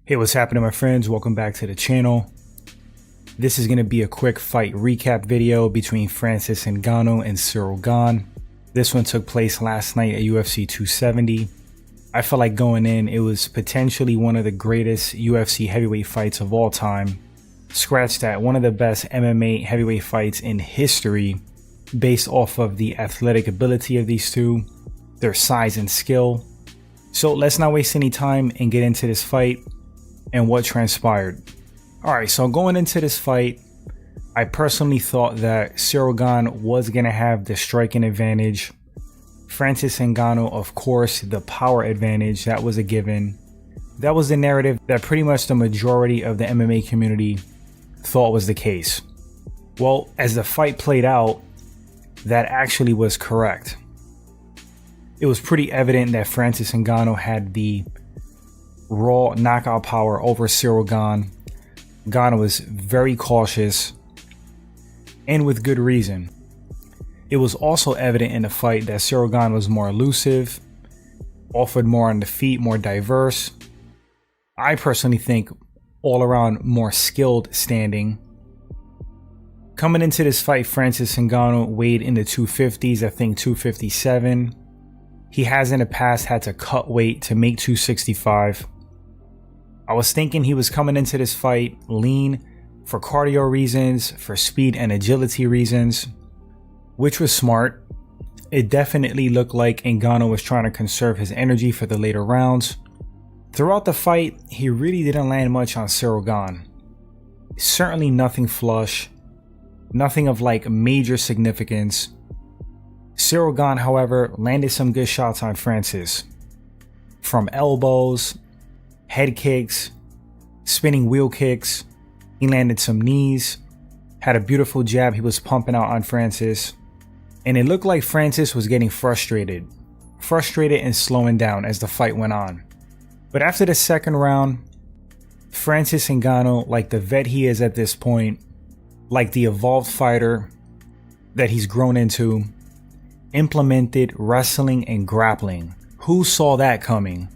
Hey, what's happening, my friends? Welcome back to the channel. This is going to be a quick fight recap video between Francis Ngannou and Ciryl Gane. This one took place last night at UFC 270. I felt like going in, it was potentially one of the greatest UFC heavyweight fights of all time. Scratch that, one of the best MMA heavyweight fights in history based off of the athletic ability of these two, their size and skill. So let's not waste any time and get into this fight and what transpired. Alright, so going into this fight, I personally thought that Ciryl Gane was going to have the striking advantage. Francis Ngannou, of course, the power advantage. That was a given. That was the narrative that pretty much the majority of the MMA community thought was the case. Well, as the fight played out, that actually was correct. It was pretty evident that Francis Ngannou had the raw knockout power over Ciryl Gane. Gane was very cautious, and with good reason. It was also evident in the fight that Ciryl Gane was more elusive, offered more on the feet, more diverse. I personally think all around more skilled standing. Coming into this fight, Francis Ngannou weighed in the 250s, I think 257. He has in the past had to cut weight to make 265. I was thinking he was coming into this fight lean for cardio reasons, for speed and agility reasons, which was smart. It definitely looked like Ngannou was trying to conserve his energy for the later rounds. Throughout the fight, he really didn't land much on Ciryl Gane. Certainly nothing flush, nothing of like major significance. Ciryl Gane, however, landed some good shots on Francis. From elbows, head kicks, spinning wheel kicks. He landed some knees, had a beautiful jab he was pumping out on Francis. And it looked like Francis was getting frustrated and slowing down as the fight went on. But after the second round, Francis Ngannou, like the vet he is at this point, like the evolved fighter that he's grown into, implemented wrestling and grappling. Who saw that coming?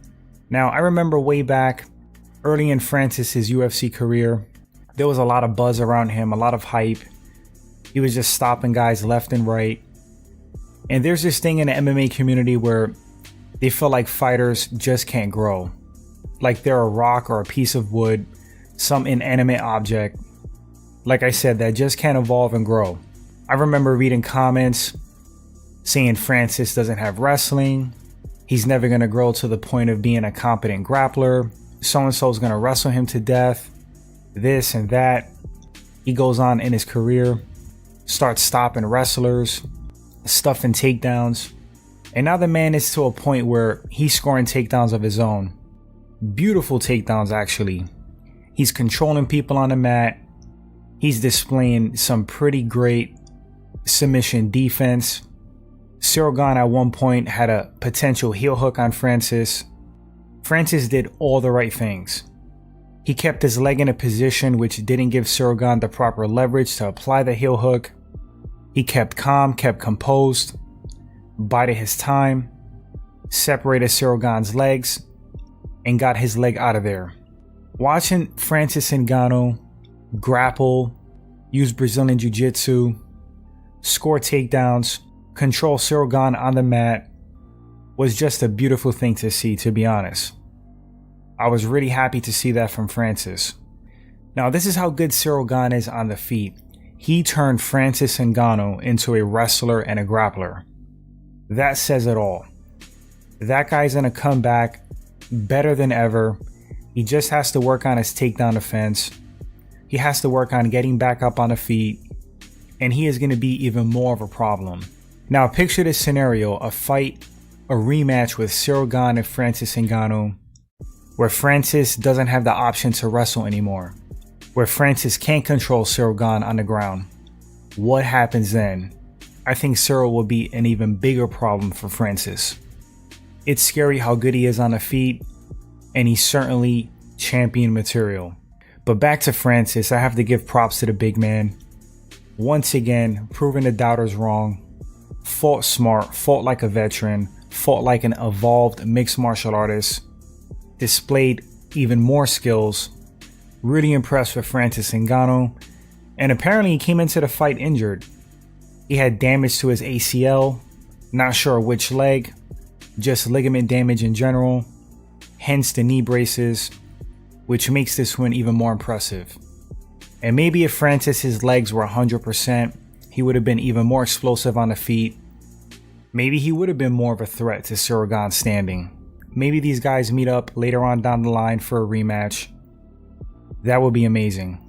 Now, I remember way back early in Francis's UFC career, there was a lot of buzz around him, a lot of hype. He was just stopping guys left and right. And there's this thing in the MMA community where they feel like fighters just can't grow. Like they're a rock or a piece of wood, some inanimate object, like I said, that just can't evolve and grow. I remember reading comments saying Francis doesn't have wrestling. He's never going to grow to the point of being a competent grappler. So-and-so is going to wrestle him to death. This and that. He goes on in his career, starts stopping wrestlers, stuffing takedowns. And now the man is to a point where he's scoring takedowns of his own. Beautiful takedowns, actually. He's controlling people on the mat. He's displaying some pretty great submission defense. Ciryl Gane at one point had a potential heel hook on Francis. Francis did all the right things. He kept his leg in a position which didn't give Ciryl Gane the proper leverage to apply the heel hook. He kept calm, kept composed, bided his time, separated Ciryl Gane's legs, and got his leg out of there. Watching Francis Ngannou grapple, use Brazilian Jiu-Jitsu, score takedowns, control Ciryl Gane on the mat was just a beautiful thing to see, to be honest. I was really happy to see that from Francis. Now, this is how good Ciryl Gane is on the feet. He turned Francis Ngannou into a wrestler and a grappler. That says it all. That guy's gonna come back better than ever. He just has to work on his takedown defense. He has to work on getting back up on the feet, and he is going to be even more of a problem. Now, picture this scenario, a fight, a rematch with Ciryl Gane and Francis Ngannou, where Francis doesn't have the option to wrestle anymore, where Francis can't control Ciryl Gane on the ground. What happens then? I think Ciryl will be an even bigger problem for Francis. It's scary how good he is on the feet, and he's certainly champion material. But back to Francis, I have to give props to the big man. Once again, proving the doubters wrong. Fought smart, fought like a veteran, fought like an evolved mixed martial artist, displayed even more skills. Really impressed with Francis Ngannou. And apparently he came into the fight injured. He had damage to his ACL, not sure which leg, just ligament damage in general, hence the knee braces, which makes this win even more impressive. And maybe if Francis's legs were 100%, he would have been even more explosive on the feet. Maybe he would have been more of a threat to Ciryl Gane standing. Maybe these guys meet up later on down the line for a rematch. That would be amazing.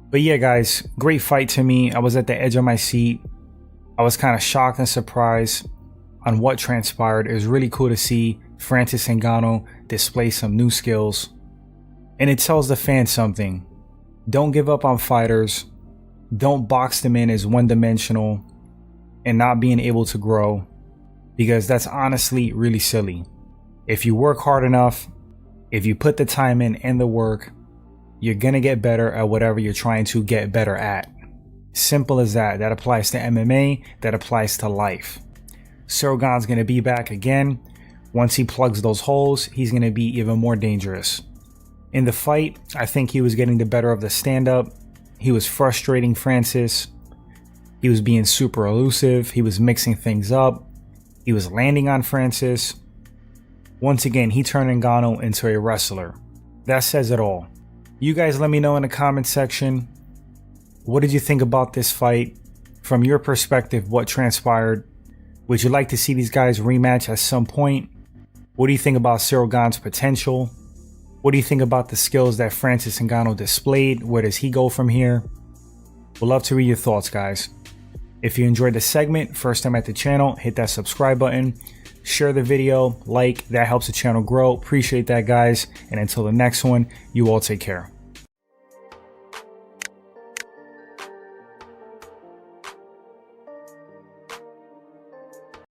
But yeah guys, great fight to me. I was at the edge of my seat. I was kind of shocked and surprised on what transpired. It was really cool to see Francis Ngannou display some new skills. And it tells the fans something. Don't give up on fighters. Don't box them in as one-dimensional and not being able to grow, because that's honestly really silly. If you work hard enough, if you put the time in and the work, you're gonna get better at whatever you're trying to get better at. Simple as that. That applies to MMA, that applies to life. Ciryl Gane's gonna be back again. Once he plugs those holes, he's gonna be even more dangerous. In the fight, I think he was getting the better of the stand-up. He was frustrating Francis. He was being super elusive. He was mixing things up. He was landing on Francis. Once again, he turned Ngannou into a wrestler. That says it all. You guys let me know in the comment section, what did you think about this fight? From your perspective, what transpired? Would you like to see these guys rematch at some point? What do you think about Ciryl Gane's potential? What do you think about the skills that Francis Ngannou displayed? Where does he go from here? We'd love to read your thoughts, guys. If you enjoyed the segment, first time at the channel, hit that subscribe button. Share the video, like, that helps the channel grow. Appreciate that, guys. And until the next one, you all take care.